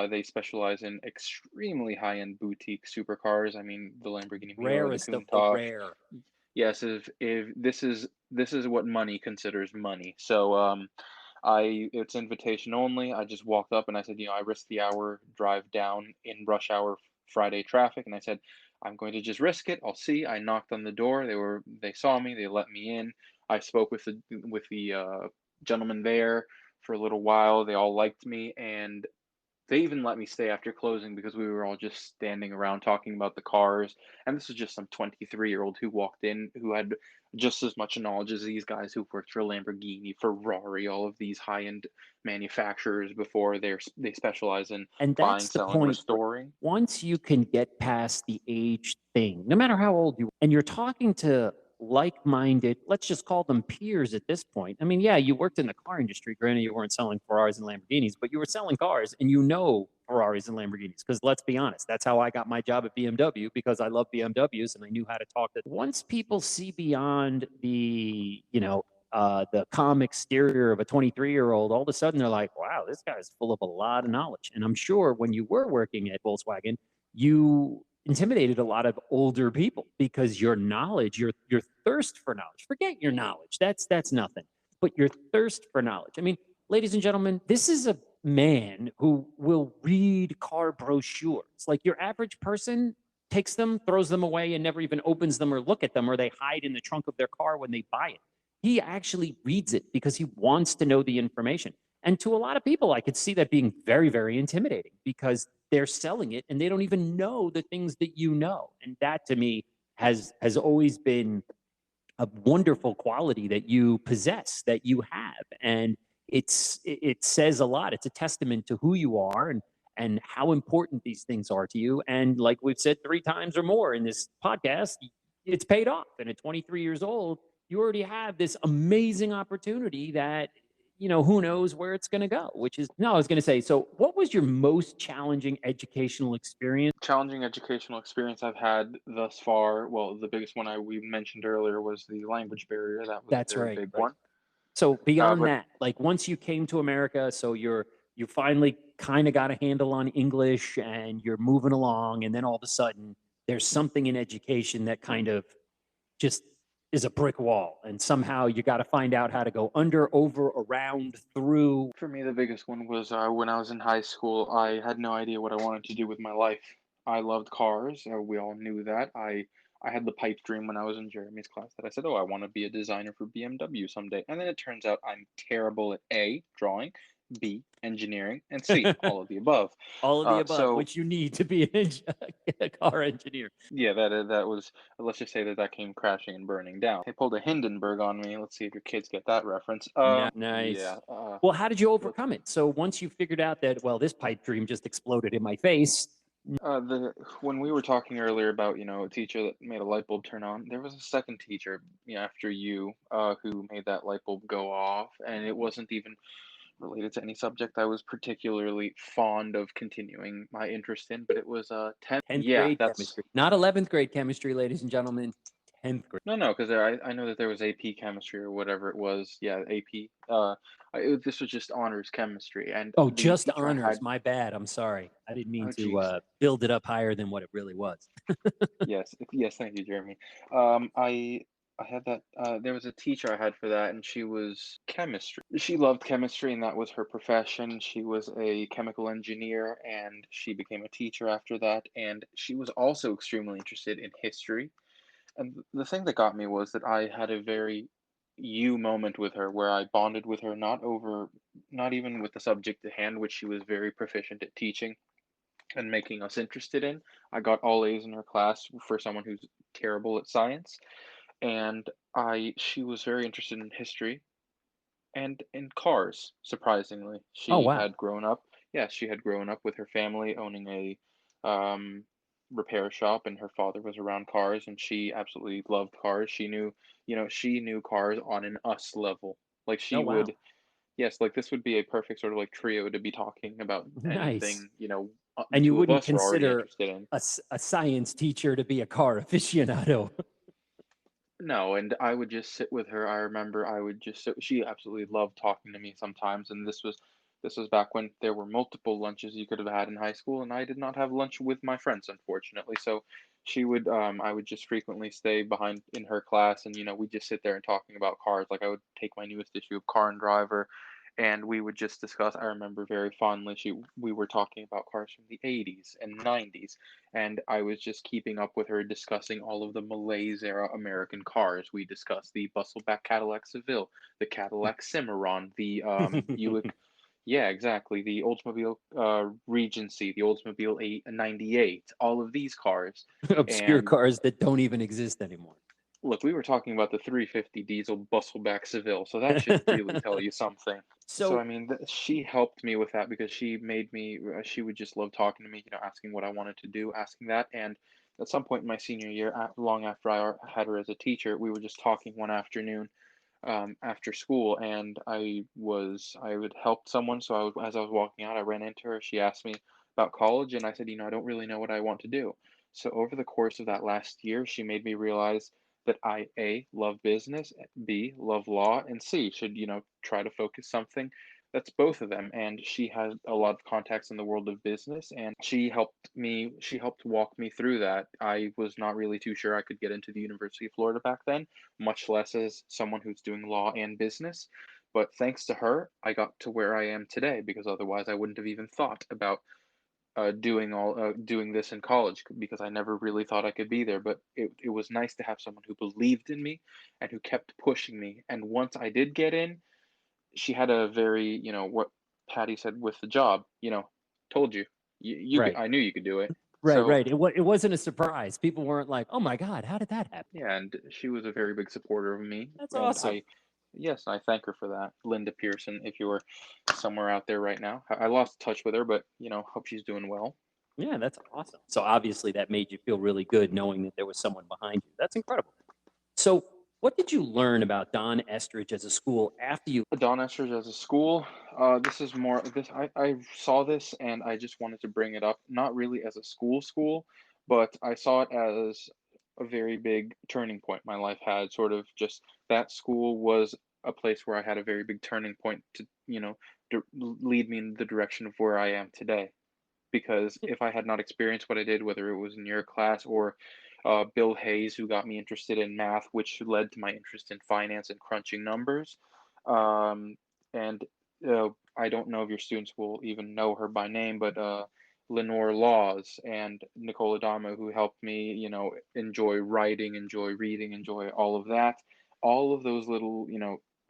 [SPEAKER 3] They specialize in extremely high-end boutique supercars. I mean, the Lamborghini Miura, the
[SPEAKER 2] Rarest of the
[SPEAKER 3] Countach.
[SPEAKER 2] rare.
[SPEAKER 3] Yes, if this is what money considers money. So I it's invitation only. I just walked up and I said, I risked the hour drive down in rush hour Friday traffic, and I said, I'm going to just risk it. I'll see. I knocked on the door. They saw me. They let me in. I spoke with the gentleman there for a little while. They all liked me, and they even let me stay after closing because we were all just standing around talking about the cars. And this was just some 23-year-old who walked in who had just as much knowledge as these guys who worked for Lamborghini, Ferrari, all of these high-end manufacturers before they specialize in
[SPEAKER 2] And
[SPEAKER 3] buying,
[SPEAKER 2] that's the
[SPEAKER 3] selling,
[SPEAKER 2] point where
[SPEAKER 3] restoring.
[SPEAKER 2] once you can get past the age thing, no matter how old you and you're talking to like-minded, let's just call them peers at this point. I mean, yeah, you worked in the car industry. Granted, you weren't selling Ferraris and Lamborghinis, but you were selling cars and you know Ferraris and Lamborghinis. Because let's be honest, that's how I got my job at BMW because I love BMWs and I knew how to talk to. Once people see beyond the calm exterior of a 23-year-old, all of a sudden they're like, wow, this guy's full of a lot of knowledge. And I'm sure when you were working at Volkswagen, you intimidated a lot of older people because your knowledge, your thirst for knowledge, forget your knowledge. That's nothing, but your thirst for knowledge. I mean, ladies and gentlemen, this is a man who will read car brochures. Like your average person takes them, throws them away, and never even opens them or look at them, or they hide in the trunk of their car when they buy it. He actually reads it because he wants to know the information. And to a lot of people, I could see that being very, very intimidating because they're selling it and they don't even know the things that you know. And that to me has always been a wonderful quality that you possess, that you have. And it says a lot. It's a testament to who you are and how important these things are to you. And like we've said 3 times or more in this podcast, it's paid off. And at 23 years old, you already have this amazing opportunity that, who knows where it's going to go, which is, no, I was going to say, so what was your most challenging educational experience?
[SPEAKER 3] Challenging educational experience I've had thus far. Well, the biggest one we mentioned earlier was the language barrier. That was a
[SPEAKER 2] That's
[SPEAKER 3] very
[SPEAKER 2] right.
[SPEAKER 3] big
[SPEAKER 2] Right.
[SPEAKER 3] one.
[SPEAKER 2] So beyond
[SPEAKER 3] But
[SPEAKER 2] that, like once you came to America, so you finally kind of got a handle on English and you're moving along, and then all of a sudden there's something in education that kind of just is a brick wall, and somehow you got to find out how to go under, over, around, through.
[SPEAKER 3] for me, the biggest one was when I was in high school. I had no idea what I wanted to do with my life. I loved cars. We all knew that. I had the pipe dream when I was in Jeremy's class that I said, "Oh, I want to be a designer for BMW someday." And then it turns out I'm terrible at A, drawing, B, engineering, and C, all of the above.
[SPEAKER 2] All of the above,
[SPEAKER 3] So
[SPEAKER 2] which you need to be a car engineer.
[SPEAKER 3] yeah, that was. Let's just say that came crashing and burning down. They pulled a Hindenburg on me. Let's see if your kids get that reference.
[SPEAKER 2] Nice.
[SPEAKER 3] Yeah.
[SPEAKER 2] Well, how did you
[SPEAKER 3] Let's
[SPEAKER 2] overcome it? So once you figured out that, well, this pipe dream just exploded in my face.
[SPEAKER 3] the when we were talking earlier about a teacher that made a light bulb turn on, there was a second teacher after you who made that light bulb go off, and it wasn't even related to any subject I was particularly fond of continuing my interest in, but it was 10th.
[SPEAKER 2] 10th
[SPEAKER 3] Yeah,
[SPEAKER 2] grade
[SPEAKER 3] that's
[SPEAKER 2] chemistry, not 11th grade chemistry, ladies and gentlemen. 10th grade.
[SPEAKER 3] no, because I know that there was AP chemistry or whatever it was. Yeah, AP. This was just honors chemistry, and
[SPEAKER 2] Oh,
[SPEAKER 3] the
[SPEAKER 2] just
[SPEAKER 3] teacher I
[SPEAKER 2] honors.
[SPEAKER 3] had.
[SPEAKER 2] My bad. I'm sorry. I didn't mean
[SPEAKER 3] Oh,
[SPEAKER 2] to
[SPEAKER 3] jeez.
[SPEAKER 2] build it up higher than what it really was.
[SPEAKER 3] Yes, yes, thank you, Jeremy. I had that. There was a teacher I had for that, and she was chemistry. She loved chemistry, and that was her profession. She was a chemical engineer, and she became a teacher after that. And she was also extremely interested in history. And the thing that got me was that I had a very you moment with her where I bonded with her not even with the subject at hand, which she was very proficient at teaching and making us interested in. I got all A's in her class for someone who's terrible at science, and I she was very interested in history and in cars, surprisingly.
[SPEAKER 2] Oh,
[SPEAKER 3] She
[SPEAKER 2] wow.
[SPEAKER 3] had grown up, yes, she had grown up with her family owning a repair shop, and her father was around cars, and she absolutely loved cars. She knew cars on an us level. Like
[SPEAKER 2] Oh,
[SPEAKER 3] she
[SPEAKER 2] wow.
[SPEAKER 3] would, yes, like this would be a perfect sort of like trio to be talking about
[SPEAKER 2] Nice.
[SPEAKER 3] anything, the
[SPEAKER 2] And you
[SPEAKER 3] two of
[SPEAKER 2] wouldn't
[SPEAKER 3] us are already
[SPEAKER 2] consider
[SPEAKER 3] interested in.
[SPEAKER 2] a science teacher to be a car aficionado.
[SPEAKER 3] No, and I would just sit with her. I remember I would just sit. She absolutely loved talking to me sometimes, and this was back when there were multiple lunches you could have had in high school, and I did not have lunch with my friends, unfortunately. So I would just frequently stay behind in her class, and we'd just sit there and talking about cars. Like I would take my newest issue of Car and Driver, and we would just discuss. I remember very fondly, we were talking about cars from the 80s and 90s, and I was just keeping up with her discussing all of the Malaise era American cars. We discussed the Bustleback Cadillac Seville, the Cadillac Cimarron, the Buick. Yeah, exactly. The Oldsmobile Regency, the Oldsmobile 98, all of these cars.
[SPEAKER 2] Obscure
[SPEAKER 3] And
[SPEAKER 2] cars that don't even exist anymore.
[SPEAKER 3] look, we were talking about the 350 diesel Bustleback Seville, so that should really tell you something. So, I
[SPEAKER 2] So,
[SPEAKER 3] mean, she helped me with that because she made me, she would just love talking to me, asking what I wanted to do, asking that. And at some point in my senior year, long after I had her as a teacher, we were just talking one afternoon after school, and I would help someone. So as I was walking out, I ran into her. She asked me about college, and I said, I don't really know what I want to do. So over the course of that last year, she made me realize that I A, love business, B, love law, and C, should, try to focus something that's both of them. And she has a lot of contacts in the world of business, and she helped walk me through that. I was not really too sure I could get into the University of Florida back then, much less as someone who's doing law and business. But thanks to her, I got to where I am today, because otherwise I wouldn't have even thought about doing this in college, because I never really thought I could be there. But it was nice to have someone who believed in me and who kept pushing me. And once I did get in, she had a very, what Patty said with the job, told you,
[SPEAKER 2] right,
[SPEAKER 3] I knew you could do it.
[SPEAKER 2] right,
[SPEAKER 3] So
[SPEAKER 2] right. It wasn't a surprise. People weren't like, "Oh my God, how did that happen?"
[SPEAKER 3] yeah, and she was a very big supporter of me,
[SPEAKER 2] That's
[SPEAKER 3] and
[SPEAKER 2] awesome.
[SPEAKER 3] yes, I thank her for that. Linda Pearson, if you're somewhere out there right now, I lost touch with her, but hope she's doing well.
[SPEAKER 2] Yeah, that's awesome. So obviously that made you feel really good knowing that there was someone behind you. That's incredible. So, what did you learn about Don Estridge as a school after you?
[SPEAKER 3] Don Estridge as a school, this is more this I saw this and I just wanted to bring it up, not really as a school, but I saw it as a very big turning point my life had. Sort of just that school was a place where I had a very big turning point to, lead me in the direction of where I am today. Because if I had not experienced what I did, whether it was in your class or Bill Hayes, who got me interested in math, which led to my interest in finance and crunching numbers. Um, and I don't know if your students will even know her by name, but Lenore Laws and Nicole Adamo, who helped me, enjoy writing, enjoy reading, enjoy all of that. All of those little,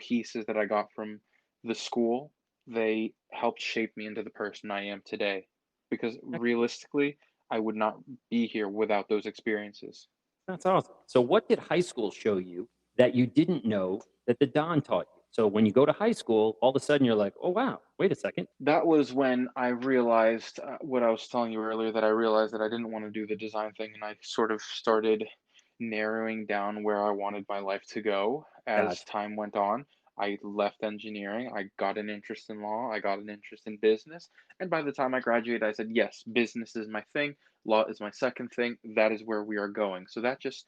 [SPEAKER 3] pieces that I got from the school, they helped shape me into the person I am today, because realistically, I would not be here without those experiences.
[SPEAKER 2] That's awesome. So, what did high school show you that you didn't know that the Don taught you? So, when you go to high school, all of a sudden you're like, "Oh wow, wait a second."
[SPEAKER 3] That was when I realized what I was telling you earlier, that I realized that I didn't want to do the design thing, and I sort of started narrowing down where I wanted my life to go as
[SPEAKER 2] Gotcha.
[SPEAKER 3] time went on. I left engineering, I got an interest in law, I got an interest in business, and by the time I graduated, I said, yes, business is my thing, law is my second thing, that is where we are going. So that just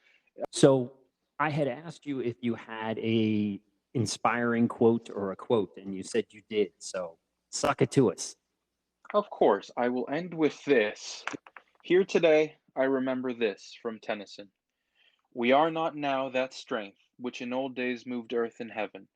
[SPEAKER 2] So, I had asked you if you had a inspiring quote or a quote, and you said you did. So, suck it to us.
[SPEAKER 3] Of course, I will end with this. Here today, I remember this from Tennyson. We are not now that strength which in old days moved earth and heaven.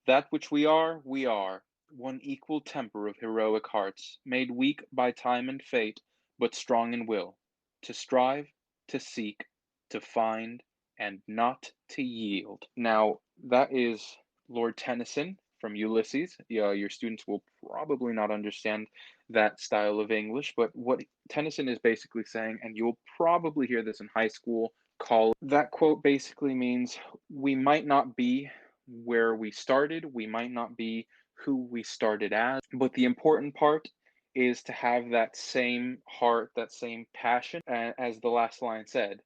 [SPEAKER 3] That which we are, one equal temper of heroic hearts, made weak by time and fate, but strong in will, to strive, to seek, to find, and not to yield. Now, that is Lord Tennyson from Ulysses. Yeah, your students will probably not understand that style of English, but what Tennyson is basically saying, and you'll probably hear this in high school, college, that quote basically means we might not be where we started, we might not be who we started as, but the important part is to have that same heart, that same passion, as the last line said,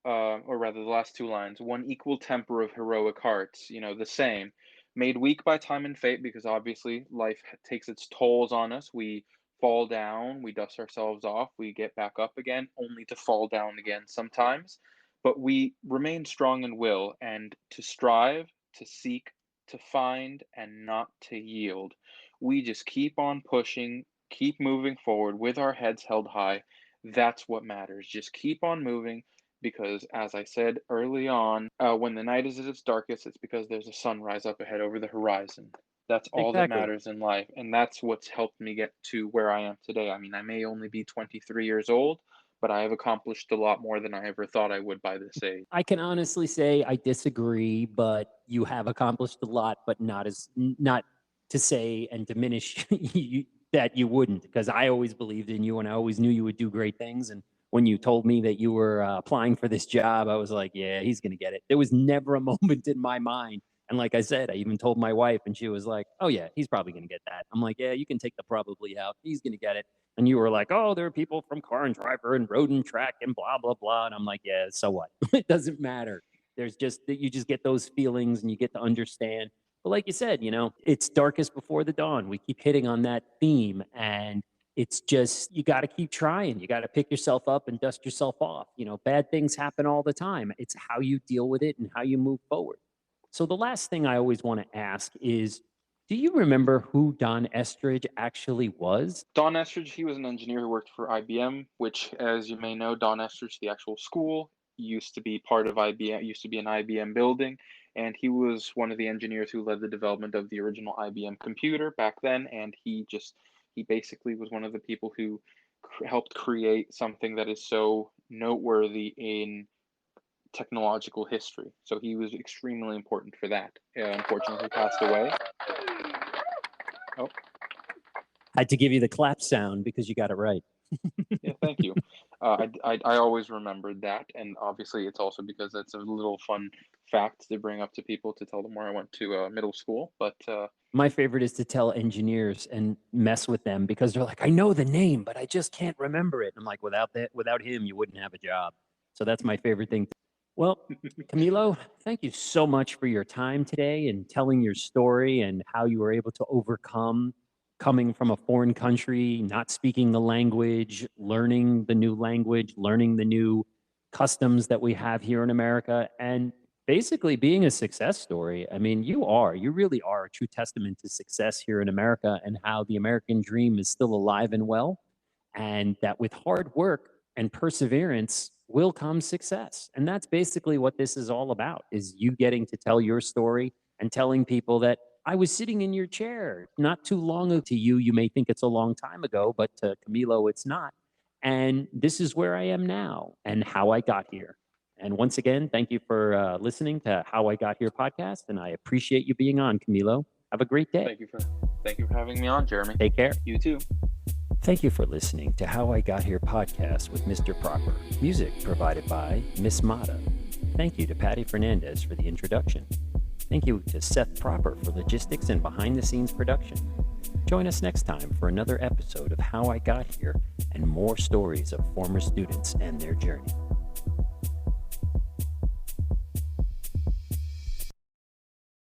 [SPEAKER 3] or rather the last two lines, one equal temper of heroic hearts, the same, made weak by time and fate, because obviously life takes its tolls on us. We fall down, we dust ourselves off, we get back up again, only to fall down again sometimes. But we remain strong in will, and to strive, to seek, to find, and not to yield. We just keep on pushing, keep moving forward with our heads held high. That's what matters. Just keep on moving, because, as I said early on, when the night is at its darkest, it's because there's a sunrise up ahead over the horizon. That's all that
[SPEAKER 2] Exactly.
[SPEAKER 3] matters in life, and that's what's helped me get to where I am today. I mean, I may only be 23 years old, but I have accomplished a lot more than I ever thought I would by this age.
[SPEAKER 2] I can honestly say I disagree, but you have accomplished a lot, but not to say and diminish that you wouldn't, because I always believed in you and I always knew you would do great things. And when you told me that you were applying for this job, I was like, yeah, he's going to get it. There was never a moment in my mind. And like I said, I even told my wife, and she was like, oh, yeah, he's probably going to get that. I'm like, yeah, you can take the probably out. He's going to get it. And you were like, oh, there are people from Car and Driver and Road and Track and blah, blah, blah. And I'm like, yeah, so what? It doesn't matter. There's just that you just get those feelings and you get to understand. But like you said, it's darkest before the dawn. We keep hitting on that theme. And it's just, you got to keep trying. You got to pick yourself up and dust yourself off. Bad things happen all the time. It's how you deal with it and how you move forward. So the last thing I always want to ask is, do you remember who Don Estridge actually was?
[SPEAKER 3] Don Estridge, he was an engineer who worked for IBM, which, as you may know, Don Estridge, the actual school, used to be part of IBM, used to be an IBM building, and he was one of the engineers who led the development of the original IBM computer back then, and he basically was one of the people who helped create something that is so noteworthy in technological history. So he was extremely important for that. Unfortunately, he passed away. Oh,
[SPEAKER 2] Had to give you the clap sound because you got it right.
[SPEAKER 3] yeah, thank you. I always remembered that, and obviously it's also because that's a little fun fact to bring up to people to tell them where I went to middle school. But
[SPEAKER 2] My favorite is to tell engineers and mess with them because they're like, I know the name, but I just can't remember it. I'm like, without him, you wouldn't have a job. So that's my favorite thing. Well, Camilo, thank you so much for your time today and telling your story and how you were able to overcome coming from a foreign country, not speaking the language, learning the new language, learning the new customs that we have here in America, and basically being a success story. I mean, you really are a true testament to success here in America and how the American dream is still alive and well, and that with hard work and perseverance will come success. And that's basically what this is all about, is you getting to tell your story and telling people that I was sitting in your chair not too long ago. To you, you may think it's a long time ago, but to Camilo, it's not. And this is where I am now and how I got here. And once again, thank you for listening to How I Got Here podcast. And I appreciate you being on, Camilo. Have a great day.
[SPEAKER 3] thank you for having me on, Jeremy.
[SPEAKER 2] Take care.
[SPEAKER 3] You too.
[SPEAKER 2] Thank you for listening to How I Got Here podcast with Mr. Proper. Music provided by Miss Mata. Thank you to Patty Fernandez for the introduction. Thank you to Seth Proper for logistics and behind-the-scenes production. Join us next time for another episode of How I Got Here and more stories of former students and their journey.